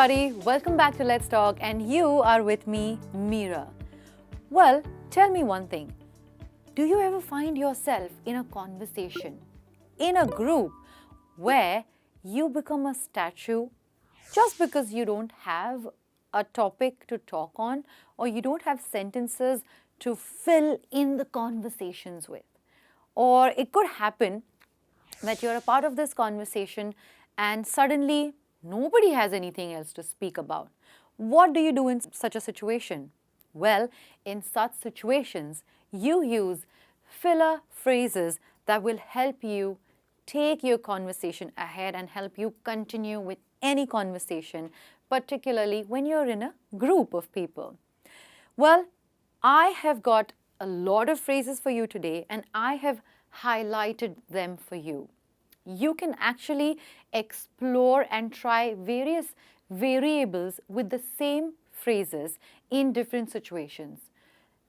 everybody, welcome back to Let's Talk, and you are with me, Meera. Well, tell me one thing. Do you ever find yourself in a conversation, in a group, where you become a statue just because you don't have a topic to talk on or you don't have sentences to fill in the conversations with? Or it could happen that you're a part of this conversation and suddenly nobody has anything else to speak about. What do you do in such a situation? Well, in such situations, you use filler phrases that will help you take your conversation ahead and help you continue with any conversation, particularly when you're in a group of people. Well, I have got a lot of phrases for you today and I have highlighted them for you. You can actually explore and try various variables with the same phrases in different situations.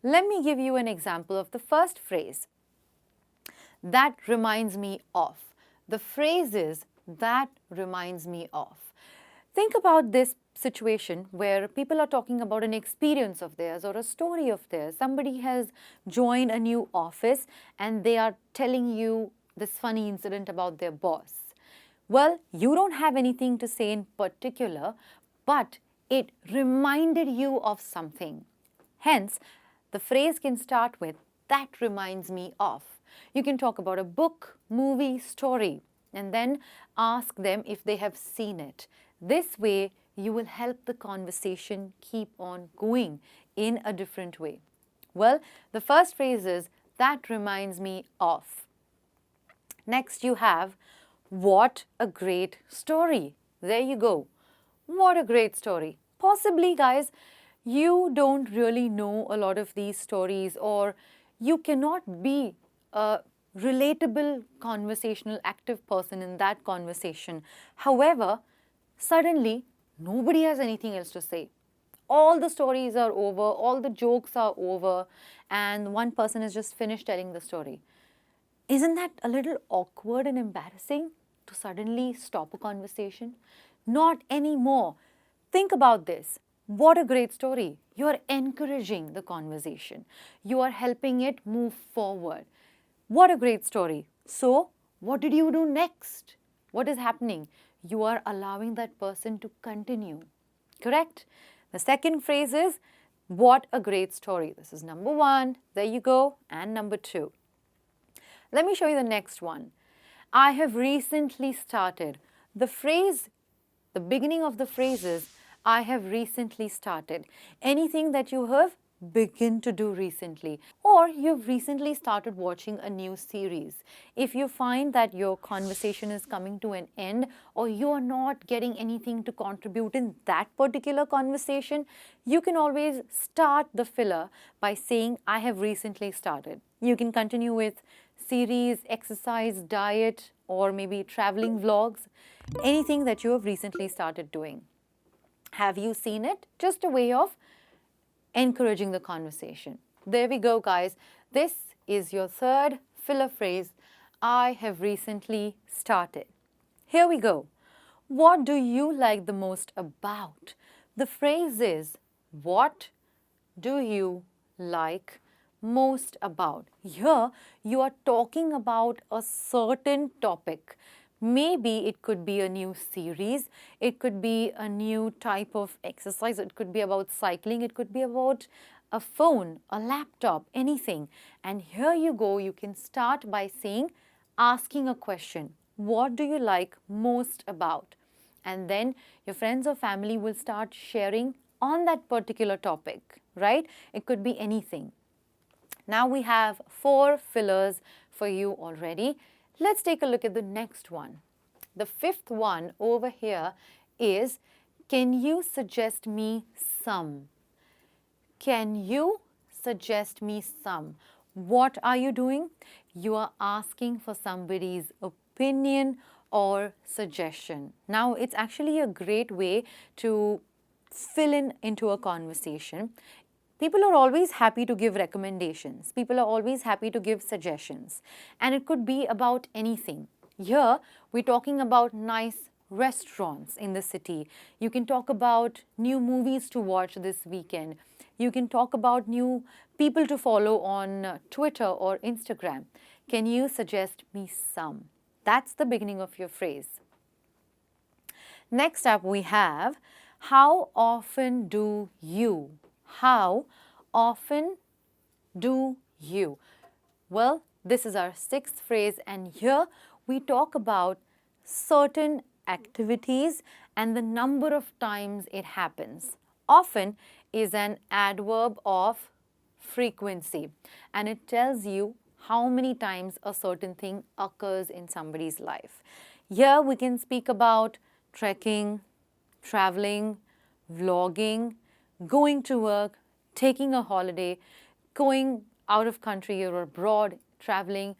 Let me give you an example of the first phrase. That reminds me of. The phrase is that reminds me of. Think about this situation where people are talking about an experience of theirs or a story of theirs. Somebody has joined a new office and they are telling you this funny incident about their boss. Well, you don't have anything to say in particular, but it reminded you of something. Hence, the phrase can start with, that reminds me of. You can talk about a book, movie, story, and then ask them if they have seen it. This way, you will help the conversation keep on going in a different way. Well, the first phrase is, that reminds me of. Next, you have, what a great story. There you go. What a great story. Possibly, guys, you don't really know a lot of these stories, or you cannot be a relatable, conversational, active person in that conversation. However, suddenly, nobody has anything else to say. All the stories are over, all the jokes are over, and one person has just finished telling the story. Isn't that a little awkward and embarrassing to suddenly stop a conversation? Not anymore. Think about this. What a great story. You are encouraging the conversation. You are helping it move forward. What a great story. So, what did you do next? What is happening? You are allowing that person to continue. Correct? The second phrase is, what a great story. This is number one. There you go. And number two. Let me show you the next one. I have recently started. The phrase, the beginning of the phrase is, I have recently started. Anything that you have begun to do recently, or you've recently started watching a new series. If you find that your conversation is coming to an end, or you're not getting anything to contribute in that particular conversation, you can always start the filler by saying, I have recently started. You can continue with series, exercise, diet, or maybe traveling vlogs, anything that you have recently started doing. Have you seen it? Just a way of encouraging the conversation. There we go, guys. This is your third filler phrase, I have recently started. Here we go. What do you like the most about? The phrase is, what do you like most about? Here, you are talking about a certain topic. Maybe it could be a new series, it could be a new type of exercise, it could be about cycling, it could be about a phone, a laptop, anything. And here you go, you can start by saying, asking a question. What do you like most about? And then your friends or family will start sharing on that particular topic, right? It could be anything. Now we have 4 fillers for you already. Let's take a look at the next one. The fifth one over here is, can you suggest me some? Can you suggest me some? What are you doing? You are asking for somebody's opinion or suggestion. Now, it's actually a great way to fill in into a conversation. People are always happy to give recommendations. People are always happy to give suggestions. And it could be about anything. Here, we're talking about nice restaurants in the city. You can talk about new movies to watch this weekend. You can talk about new people to follow on Twitter or Instagram. Can you suggest me some? That's the beginning of your phrase. Next up we have, how often do you? How often do you? Well, this is our sixth phrase, and here we talk about certain activities and the number of times it happens. Often is an adverb of frequency, and it tells you how many times a certain thing occurs in somebody's life. Here we can speak about trekking, traveling, vlogging, going to work, taking a holiday, going out of country or abroad, traveling.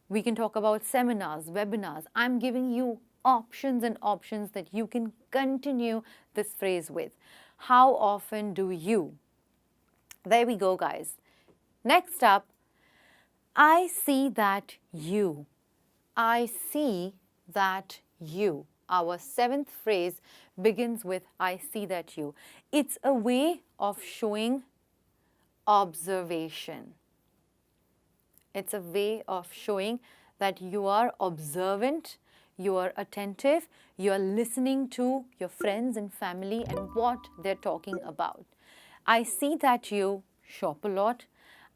We can talk about seminars, webinars. I'm giving you options and options that you can continue this phrase with. How often do you? There we go, guys. Next up, I see that you. I see that you. Our seventh phrase begins with I see that you. It's a way of showing observation. It's a way of showing that you are observant, you are attentive, you are listening to your friends and family and what they're talking about. I see that you shop a lot.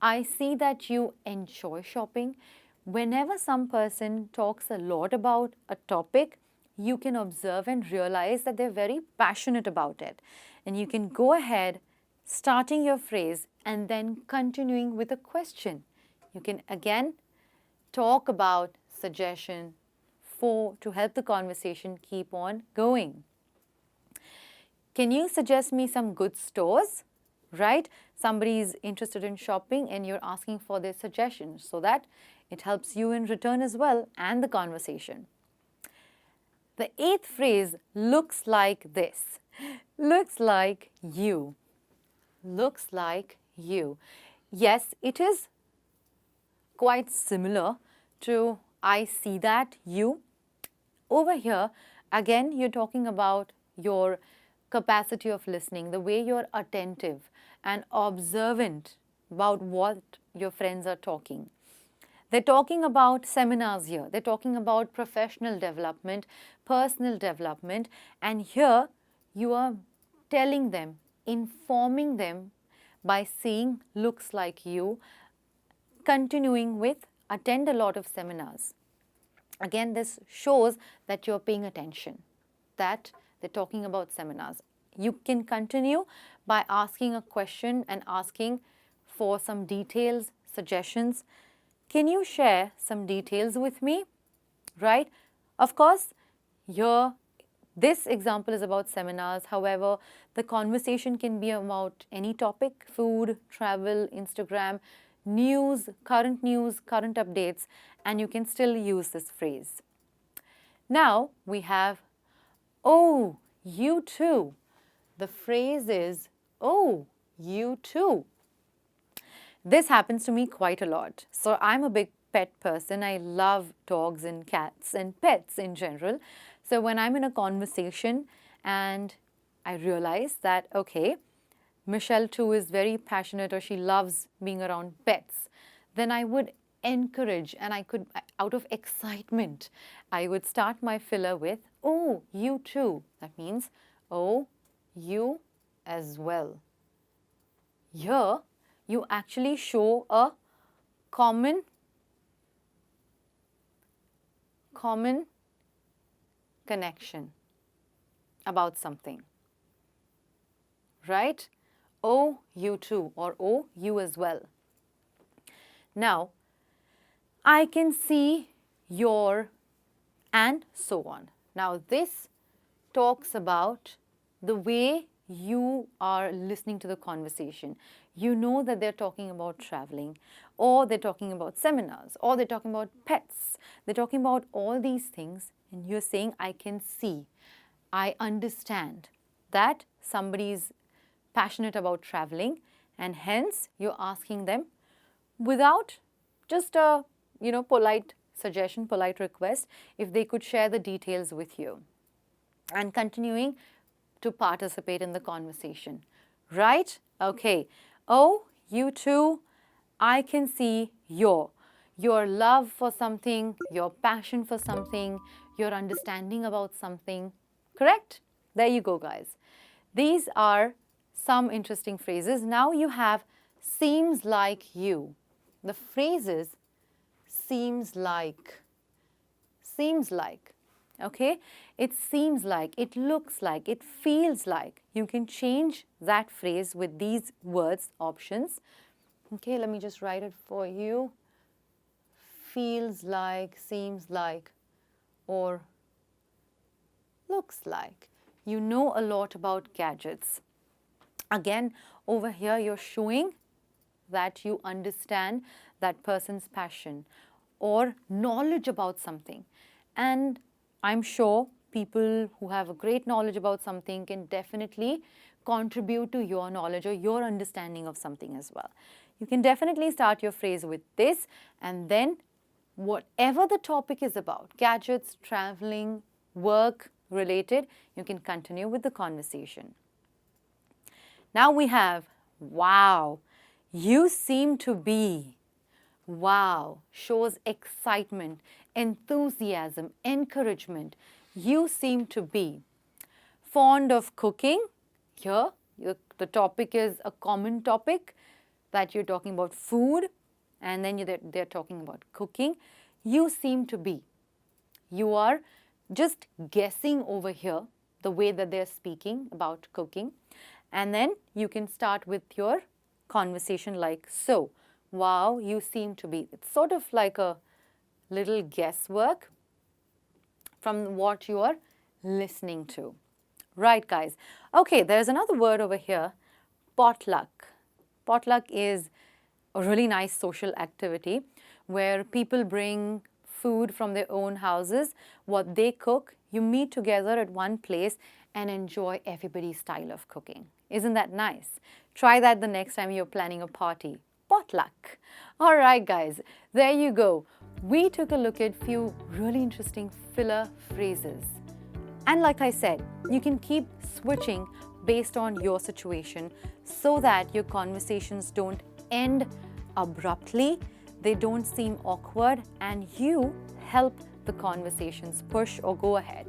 I see that you enjoy shopping. Whenever some person talks a lot about a topic, you can observe and realize that they're very passionate about it. And you can go ahead, starting your phrase and then continuing with a question. You can again talk about suggestion to help the conversation keep on going. Can you suggest me some good stores? Right? Somebody is interested in shopping and you're asking for their suggestions so that it helps you in return as well and the conversation. The eighth phrase looks like this. Looks like you. Looks like you. Yes, it is quite similar to I see that you. Over here, again, you're talking about your capacity of listening, the way you're attentive and observant about what your friends are talking. They're talking about seminars here. They're talking about professional development, personal development, and here you are telling them, informing them by saying looks like you, continuing with attend a lot of seminars. Again, this shows that you're paying attention, that they're talking about seminars. You can continue by asking a question and asking for some details, suggestions. Can you share some details with me? Right? Of course, here, this example is about seminars. However, the conversation can be about any topic, food, travel, Instagram, news, current updates, and you can still use this phrase. Now we have, oh, you too. The phrase is, oh, you too. This happens to me quite a lot. So I'm a big pet person. I love dogs and cats and pets in general. So when I'm in a conversation and I realize that, okay, Michelle too is very passionate or she loves being around pets, then I would encourage and I could, out of excitement, I would start my filler with, oh, you too. That means, oh, you as well. Here, you actually show a common connection about something, right? Oh, you too, or oh, you as well. Now, I can see your, and so on. Now, this talks about the way you are listening to the conversation. You know that they're talking about traveling, or they're talking about seminars, or they're talking about pets. They're talking about all these things, and you're saying, I can see, I understand that somebody's passionate about traveling, and hence you're asking them without just a polite suggestion, polite request, if they could share the details with you. and continuing to participate in the conversation. Right? Okay. Oh, you too. I can see your love for something, your passion for something, your understanding about something. Correct? There you go, guys. These are some interesting phrases. Now you have seems like you. The phrases seems like, okay? It seems like, it looks like, it feels like. You can change that phrase with these words options. Okay, let me just write it for you. Feels like, seems like, or looks like. You know a lot about gadgets. Again, over here you're showing that you understand that person's passion or knowledge about something. And I'm sure people who have a great knowledge about something can definitely contribute to your knowledge or your understanding of something as well. You can definitely start your phrase with this, and then whatever the topic is about, gadgets, traveling, work related, you can continue with the conversation. Now we have, wow, you seem to be. Wow, shows excitement, enthusiasm, encouragement. You seem to be. Fond of cooking. Here, the topic is a common topic that you're talking about food, and then they're talking about cooking. You seem to be. You are just guessing over here the way that they're speaking about cooking. And then you can start with your conversation like so. Wow, you seem to be. It's sort of like a little guesswork from what you are listening to. Right, guys. Okay, there's another word over here, potluck. Potluck is a really nice social activity where people bring food from their own houses, what they cook, you meet together at one place and enjoy everybody's style of cooking. Isn't that nice? Try that the next time you're planning a party. Potluck. All right, guys, there you go. We took a look at few really interesting filler phrases. And like I said, you can keep switching based on your situation so that your conversations don't end abruptly, they don't seem awkward, and you help the conversations push or go ahead.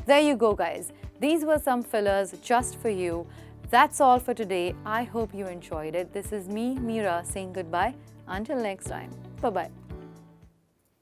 There you go, guys. These were some fillers just for you. That's all for today. I hope you enjoyed it. This is me, Meera, saying goodbye. Until next time. Bye-bye.